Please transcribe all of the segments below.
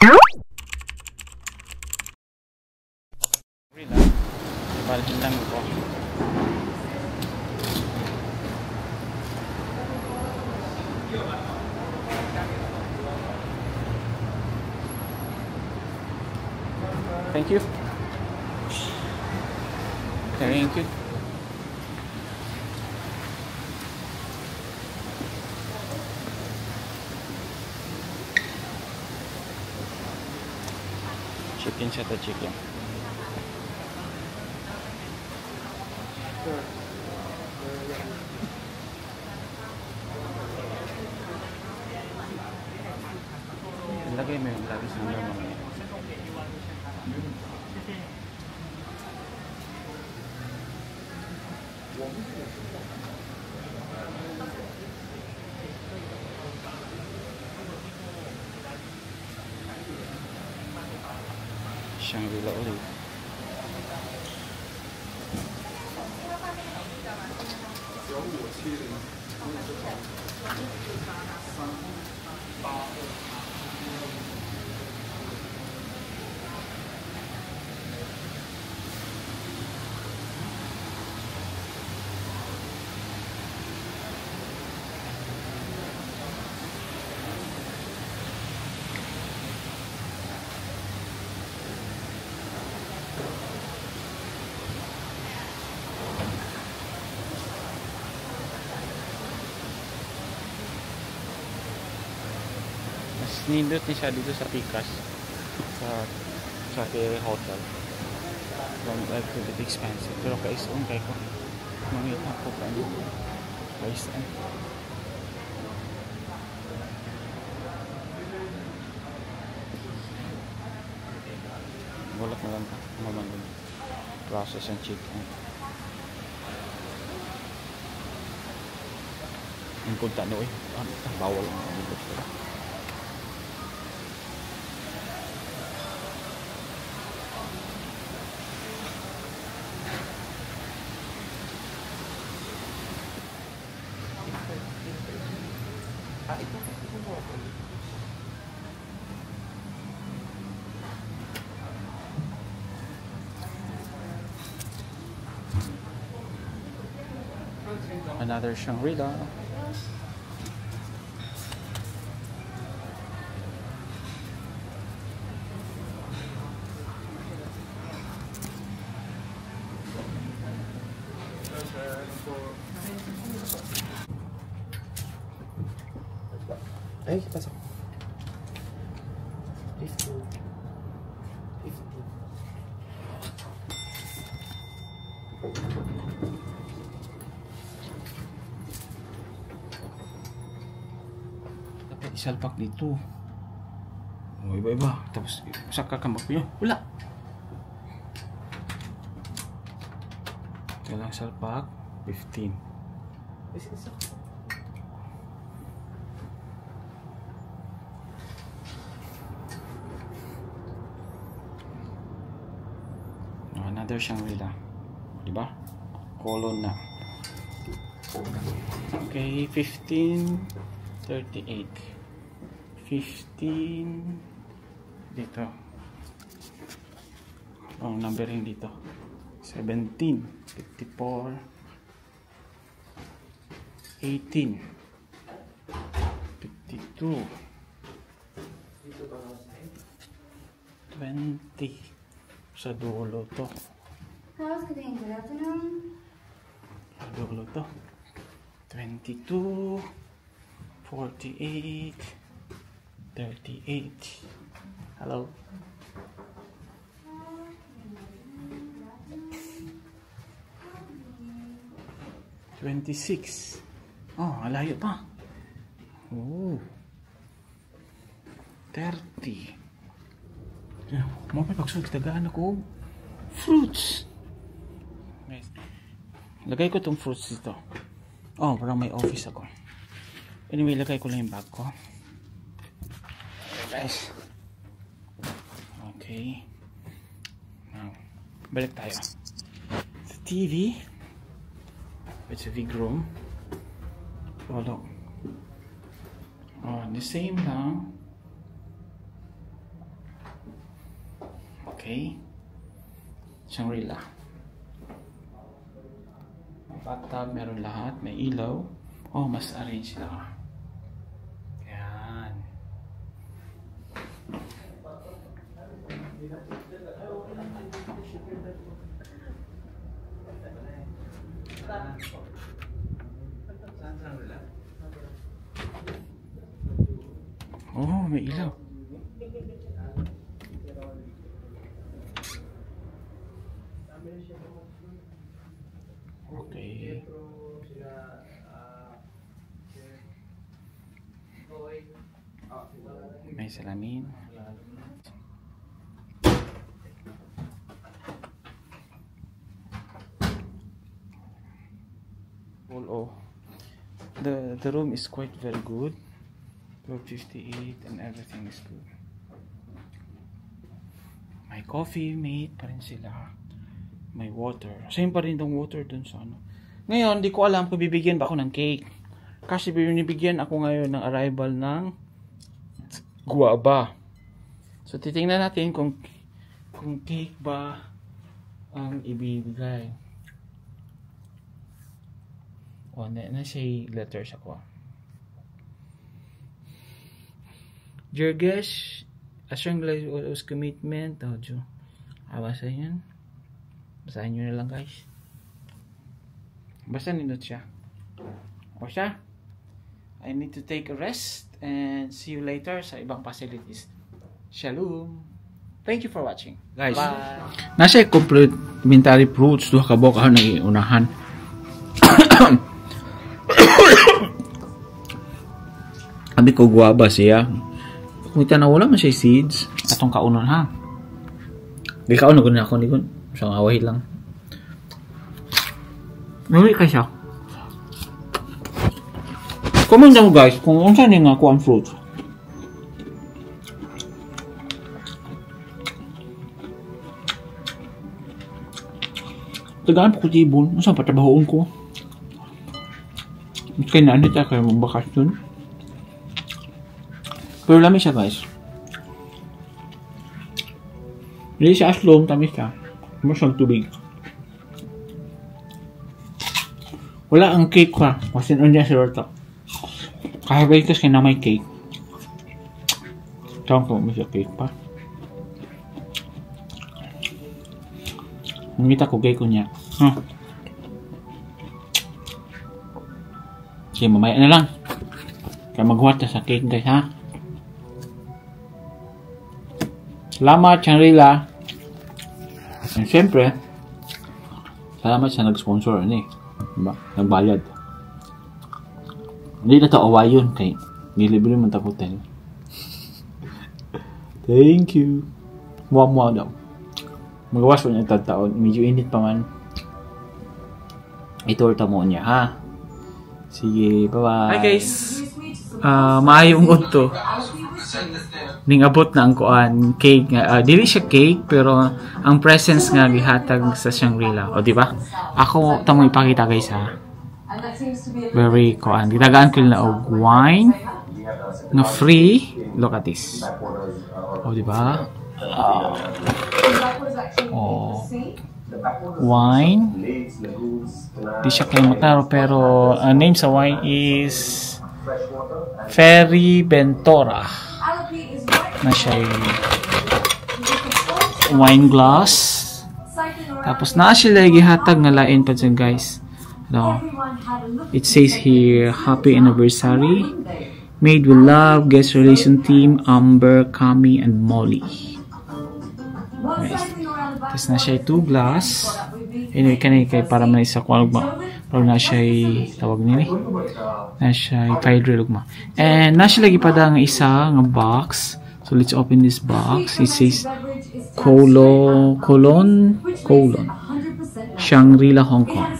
Balikin lang ko. Thank you. Thank you. Chicken siya to chicken. Lagay mo yung labis ng lemon. Shangri-La ulit. Nindot ni siya dito sa Pikas sa hotel. Like a bit expensive pero kais-on kay ko mangita ko ano kais-on. Bulak na lang naman yung process ng chicken. Ang kunta no bawal ang dito. Another Shangri-La. Ay, pasok. 50. Dapat isalpak dito. Oh, iba-iba. Tapos saka kambak nyo. Wala. Kailang salpak 15. Another Shangri-La, diba? Colon na. Okay, 15:38. 15 dito. Ang numbering dito. 17, 54, 18, 52, 20. Sa dulo to. How's good afternoon? Sa dulo to. 22, 48, 38. Hello. 26. Oh, alayo pa. Oh. 30. Mo pa pagsunod tagaan ako fruits. Guys, lagay ko tong fruits dito. Oh, parang may office ako. Anyway, lagay ko lang yung bag ko. Okay, guys. Okay. Now, balik tayo. Sa TV. It's a big room. Oh, look. Oh, the same lang. Okay. Shangri-La. Bathtub, meron lahat. May ilaw. Oh, mas arrange sila. Yan. Oh, may ilaw. Okay. May salamin. Oh, the room is quite very good. 1258 and everything is good. May coffee mate pa rin sila. May water. Same pa rin yung water dun sa ano. Ngayon, di ko alam kung bibigyan ba ako ng cake. Kasi binibigyan ako ngayon ng arrival ng guava. So, titingnan natin kung cake ba ang ibibigay. O, na siya letters ako. Dear guest, assuring was commitment. Audio. Basahin yan. Basahin nyo na lang guys. Basta nindot siya. O siya. I need to take a rest and see you later sa ibang facilities. Shalom. Thank you for watching. Guys, bye. Nasa complementary fruits. Duha ka buka na iunahan. Sabi ko guava siya. Kung itanaw wala man siya seeds. Atong kaunon ha. Di kaunon ko na ako ni kun. Isang away lang. Nuri ka siya. Comment mo guys kung saan yung ako ang fruit. Tagaan po ko tibon. Saan patabahoon ko? Kaya na anit ako yung bakasyon. Pero lami siya guys. Hindi siya aslom, tamis siya. Masang tubig. Wala ang cake pa. Kasi nun niya si Rorta. Kahit kasi na may cake. Tawag ko may cake pa. Ngita ko cake ko niya. Sige, mamaya na lang. Kaya maghuwat na sa cake guys ha. Salamat Shangri-La. And syempre, salamat sa nag-sponsor ano eh. Diba? Nagbayad. Hindi na ito away yun kay nilibre man ta hotel. Thank you. Muwa daw. Magawas po niya taon. Medyo init pa man. Itorta mo niya ha. Sige, bye-bye. Hi guys. Maayong udto. Ning abot na ang kuan cake nga dili siya cake pero ang presence nga gihatag sa Shangri-La o di ba ako tamo ipakita guys ha very kuan gitagaan ko na og wine na free look at this o di ba wine di siya kay mataro pero name sa wine is Ferry Bentora na siya wine glass tapos na sila gihatag nga lain pa dyan guys no. It says here happy anniversary made with love guest relation team Amber, Kami and Molly nice. Tapos na siya 2 glass anyway kanay kay para man isa ko pero na siya tawag nila na siya paidre lugma and na siya lagi pa nga isa nga box. So let's open this box. It says colon Shangri-La Hong Kong.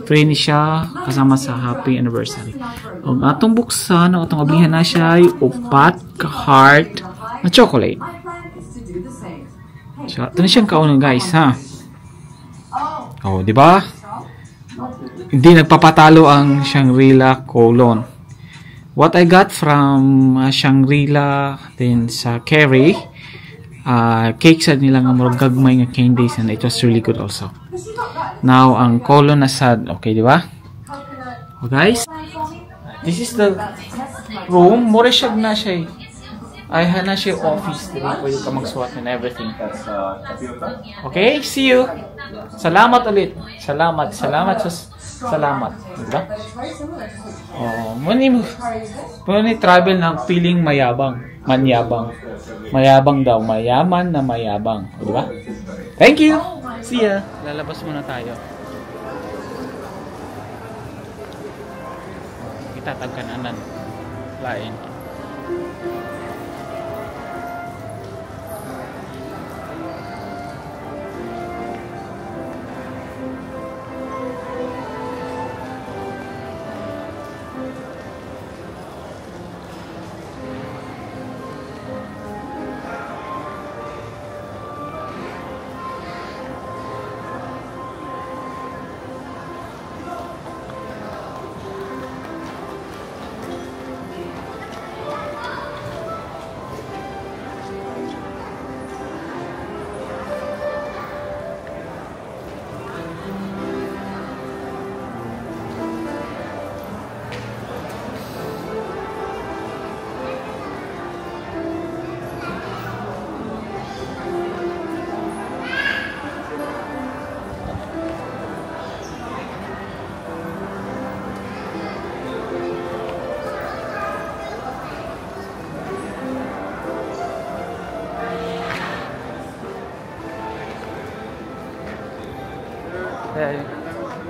Free ni siya kasama sa happy anniversary. Ang atong buksan, ang atong ablihan na siya ay upat ka heart na chocolate. So ito na siyang kaunang guys ha. Oh, di ba? Hindi nagpapatalo ang Shangri-La colon. What I got from Shangri-La then sa Kerry cake sa nila nga murag gagmay nga candies and it was really good also. Now ang colon na sad, okay di ba? Oh, guys, this is the room. Mura siya na siya. Ay na siya office dili pwede ka magsuot and everything. Okay, see you. Salamat ulit. Salamat. Salamat. Diba? Oh, muni travel ng feeling mayabang, manyabang. Mayabang daw, mayaman na mayabang, diba? Thank you. See ya. Lalabas muna tayo. Kita tagkananan. Lain.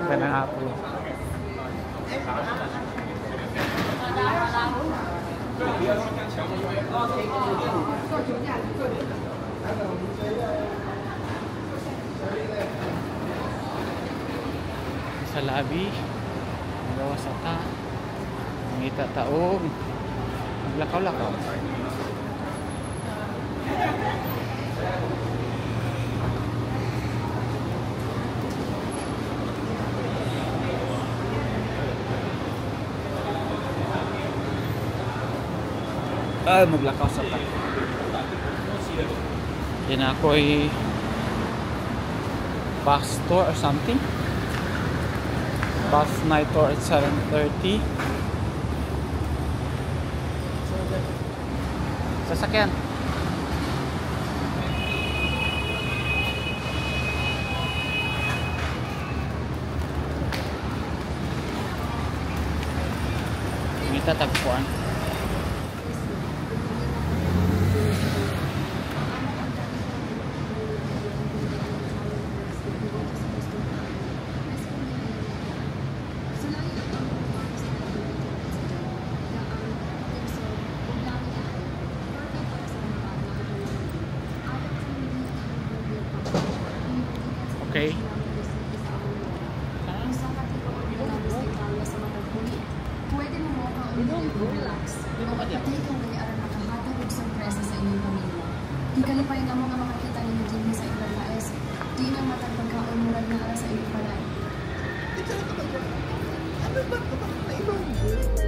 Ganang apple. Sa labi, magawa sa ta, mangita taong, maglakaw-lakaw. Maglakaw sa ta. Yan ako'y bus tour or something. Bus night tour at 7:30. Sasakyan. Kita tagpuan. Okay. Pwede mo mo relax. Patay kang ganyan makahatag og sorpresa sa inyong pamilya. Di kalipay na mo nga makakita ninyo din sa ilang laes. Di na matagpagkaon mo na ara sa inyong palay. Ano ba ito? Ano ba ito?